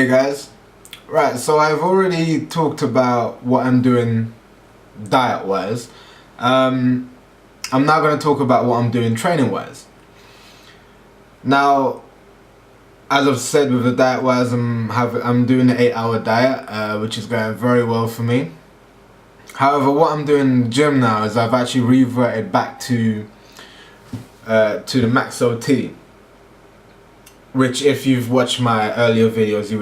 Hey guys, right, so I've already talked about what I'm doing diet wise. I'm now going to talk about what I'm doing training wise. Now, as I've said with the diet wise, I'm doing an 8-hour diet, which is going very well for me. However, what I'm doing in the gym now is I've actually reverted back to the MacLeod, which if you've watched my earlier videos,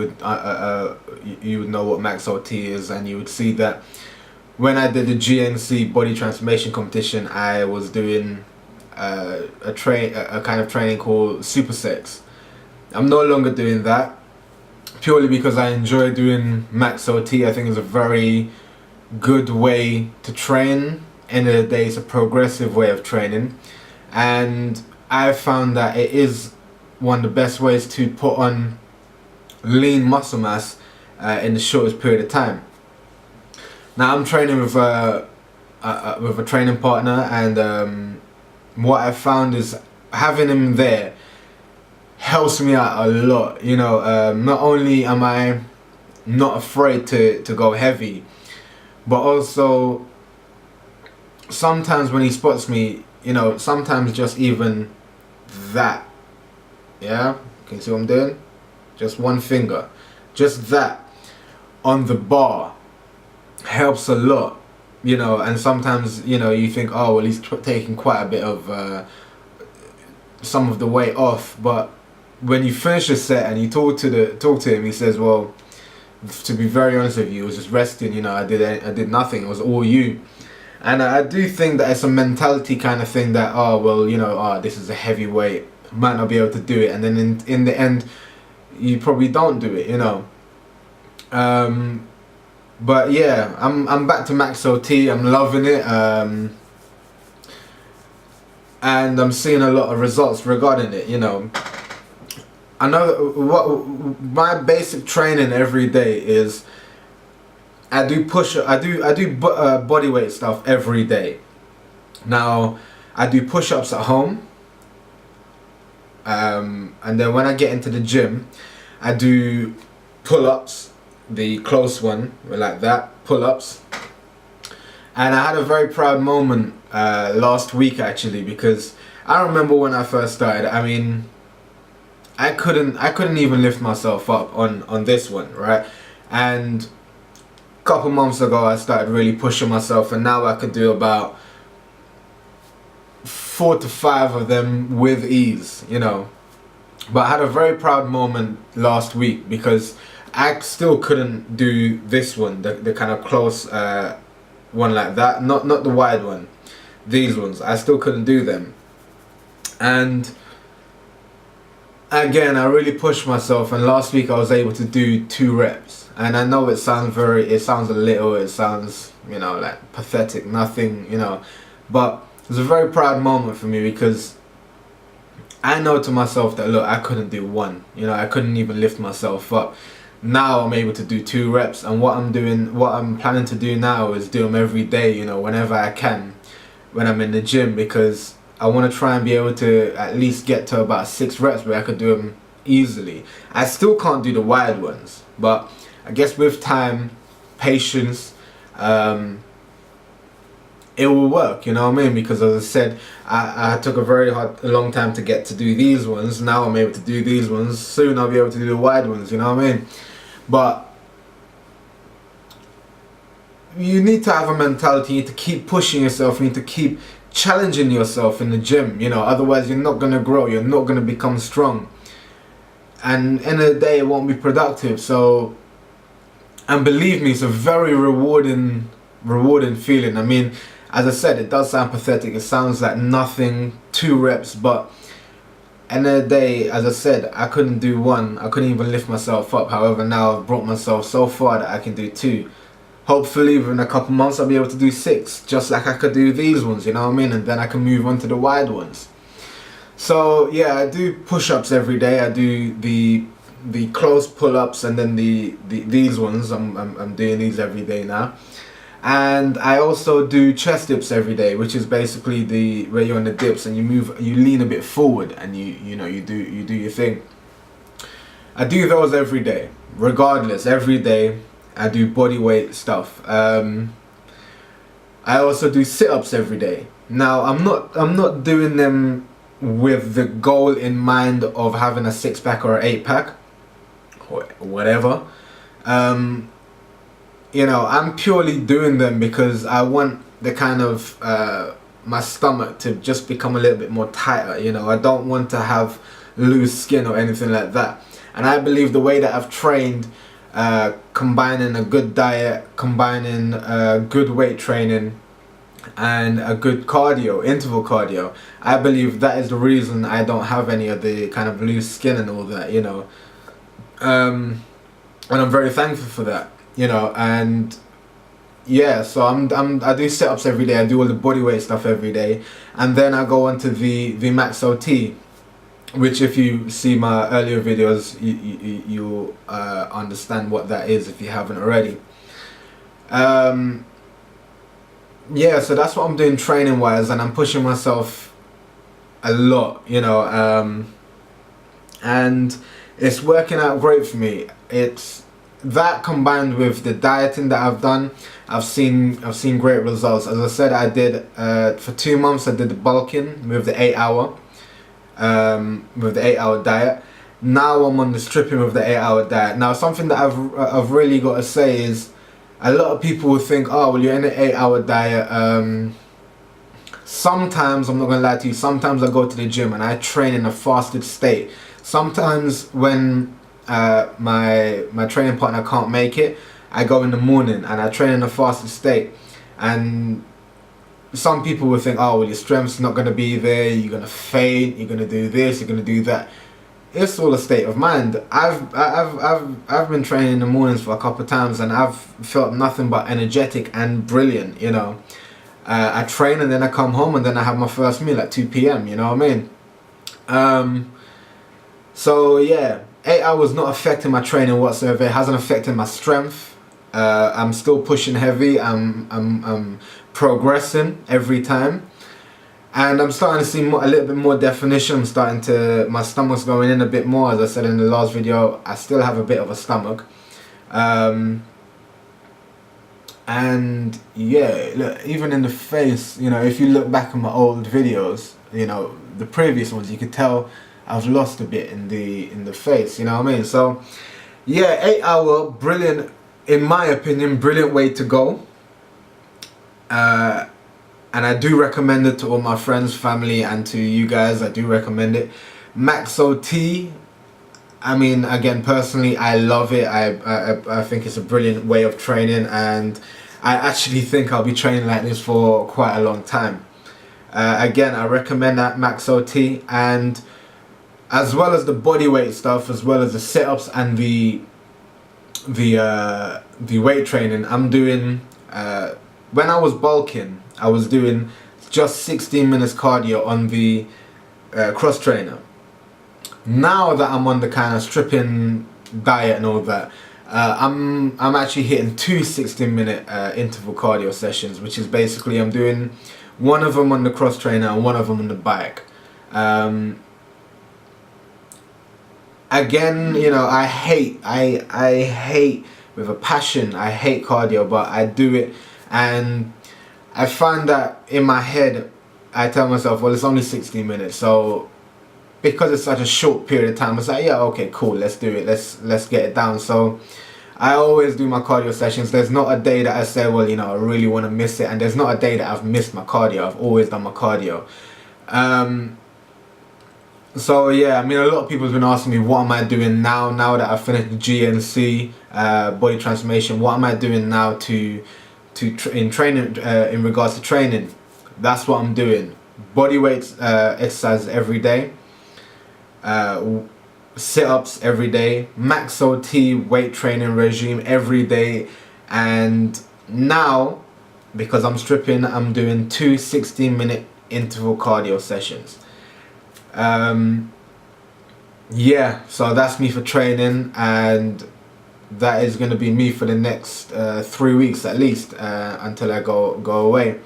you would know what MacLeod is, and you would see that when I did the GNC body transformation competition, I was doing a kind of training called Super Sex. I'm no longer doing that purely because I enjoy doing MacLeod. I think it's a very good way to train. End of the day, it's a progressive way of training, and I found that it is one of the best ways to put on lean muscle mass in the shortest period of time. Now I'm training with a training partner, and what I found is having him there helps me out a lot. You know, not only am I not afraid to go heavy, but also sometimes when he spots me, you know, sometimes just even that. Yeah, can you see what I'm doing? Just one finger, just that on the bar helps a lot, you know. And sometimes, you know, you think, oh well, he's taking quite a bit of some of the weight off, but when you finish a set and you talk to him, he says, well, to be very honest with you, I was just resting, you know, I did nothing, it was all you. And I do think that it's a mentality kind of thing that, oh well, you know, oh, this is a heavy weight, might not be able to do it, and then in the end you probably don't do it, you know. But yeah, I'm back to MacLeod. I'm loving it, and I'm seeing a lot of results regarding it, you know. I know what my basic training every day is. I do body weight stuff every day. Now I do push-ups at home. And then when I get into the gym, I do pull-ups, the close one, like that, pull-ups. And I had a very proud moment last week actually, because I remember when I first started, I mean, I couldn't even lift myself up on this one, right? And a couple months ago I started really pushing myself, and now I could do about 4 to 5 of them with ease, you know. But I had a very proud moment last week because I still couldn't do this one, the kind of close one like that, not the wide one, these ones. I still couldn't do them, and again I really pushed myself, and last week I was able to do 2 reps. And I know it sounds a little, you know, like pathetic, nothing, you know, but it was a very proud moment for me because I know to myself that, look, I couldn't do 1, you know, I couldn't even lift myself up. Now I'm able to do 2 reps, and what I'm planning to do now is do them every day, you know, whenever I can, when I'm in the gym, because I want to try and be able to at least get to about 6 reps where I could do them easily. I still can't do the wide ones, but I guess with time, patience, it will work, you know what I mean? Because as I said, I took a long time to get to do these ones. Now I'm able to do these ones. Soon I'll be able to do the wide ones, you know what I mean? But you need to have a mentality, you need to keep pushing yourself, you need to keep challenging yourself in the gym, you know, otherwise you're not going to grow, you're not going to become strong. And end of the day, it won't be productive. So, and believe me, it's a very rewarding feeling. I mean, as I said, it does sound pathetic, it sounds like nothing, 2 reps, but end of the day, as I said, I couldn't do 1, I couldn't even lift myself up. However, now I've brought myself so far that I can do 2. Hopefully within a couple months I'll be able to do 6, just like I could do these ones, you know what I mean? And then I can move on to the wide ones. So yeah, I do push-ups every day. I do the close pull-ups, and then these ones, I'm doing these every day now. And I also do chest dips every day, which is basically where you're on the dips and you lean a bit forward and you do your thing. I do those every day, regardless. Every day I do body weight stuff. I also do sit-ups every day. Now I'm not doing them with the goal in mind of having a 6-pack or an 8-pack or whatever. You know, I'm purely doing them because I want the kind of my stomach to just become a little bit more tighter. You know, I don't want to have loose skin or anything like that. And I believe the way that I've trained, combining a good diet, combining good weight training and a good cardio, interval cardio, I believe that is the reason I don't have any of the kind of loose skin and all that, you know. And I'm very thankful for that, you know. And yeah, so I do sit-ups every day. I do all the body weight stuff every day, and then I go on to the MacLeod, which if you see my earlier videos, you'll understand what that is if you haven't already. Yeah, so that's what I'm doing training wise, and I'm pushing myself a lot, you know, and it's working out great for me. It's that combined with the dieting that I've done, I've seen great results. As I said, I did for 2 months I did the bulking with the 8-hour diet. Now I'm on the stripping with the 8-hour diet. Now something that I've really got to say is, a lot of people will think, oh well, you're in an 8-hour diet. Sometimes, I'm not gonna lie to you, sometimes I go to the gym and I train in a fasted state. Sometimes when my training partner can't make it, I go in the morning and I train in a fasted state. And some people will think, oh well, your strength's not gonna be there, you're gonna faint, you're gonna do this, you're gonna do that. It's all a state of mind. I've been training in the mornings for a couple of times and I've felt nothing but energetic and brilliant, you know. I train and then I come home and then I have my first meal at 2 p.m, you know what I mean? So yeah, 8 hours not affecting my training whatsoever. It hasn't affected my strength. I'm still pushing heavy. I'm progressing every time. And I'm starting to see a little bit more definition. My stomach's going in a bit more. As I said in the last video, I still have a bit of a stomach. And yeah, look, even in the face, you know, if you look back at my old videos, you know, the previous ones, you could tell I've lost a bit in the face, you know what I mean? So yeah, 8-hour, brilliant, in my opinion, brilliant way to go. And I do recommend it to all my friends, family, and to you guys. I do recommend it. MacLeod, I mean, again, personally, I love it. I think it's a brilliant way of training, and I actually think I'll be training like this for quite a long time. Again, I recommend that MacLeod, and as well as the body weight stuff, as well as the sit-ups and the weight training, I'm doing. When I was bulking, I was doing just 16 minutes cardio on the cross trainer. Now that I'm on the kind of stripping diet and all that, I'm actually hitting 2 16-minute interval cardio sessions, which is basically I'm doing one of them on the cross trainer and one of them on the bike. Again, you know, I hate with a passion, I hate cardio, but I do it. And I find that in my head, I tell myself, well, it's only 16 minutes. So because it's such a short period of time, it's like, yeah, okay, cool, let's do it. Let's get it down. So I always do my cardio sessions. There's not a day that I say, well, you know, I really want to miss it. And there's not a day that I've missed my cardio. I've always done my cardio. So yeah, I mean, a lot of people have been asking me, what am I doing now that I've finished the GNC, body transformation? What am I doing now in training, in regards to training? That's what I'm doing. Body weight exercises every day, sit-ups every day, MacLeod weight training regime every day, and now because I'm stripping, I'm doing 2 16-minute interval cardio sessions. Yeah, so that's me for training, and that is going to be me for the next 3 weeks at least, until I go away.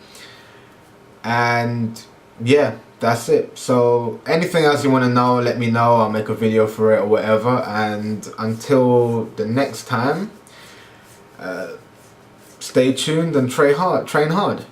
And yeah, that's it. So anything else you want to know, let me know. I'll make a video for it or whatever. And until the next time, stay tuned and train hard.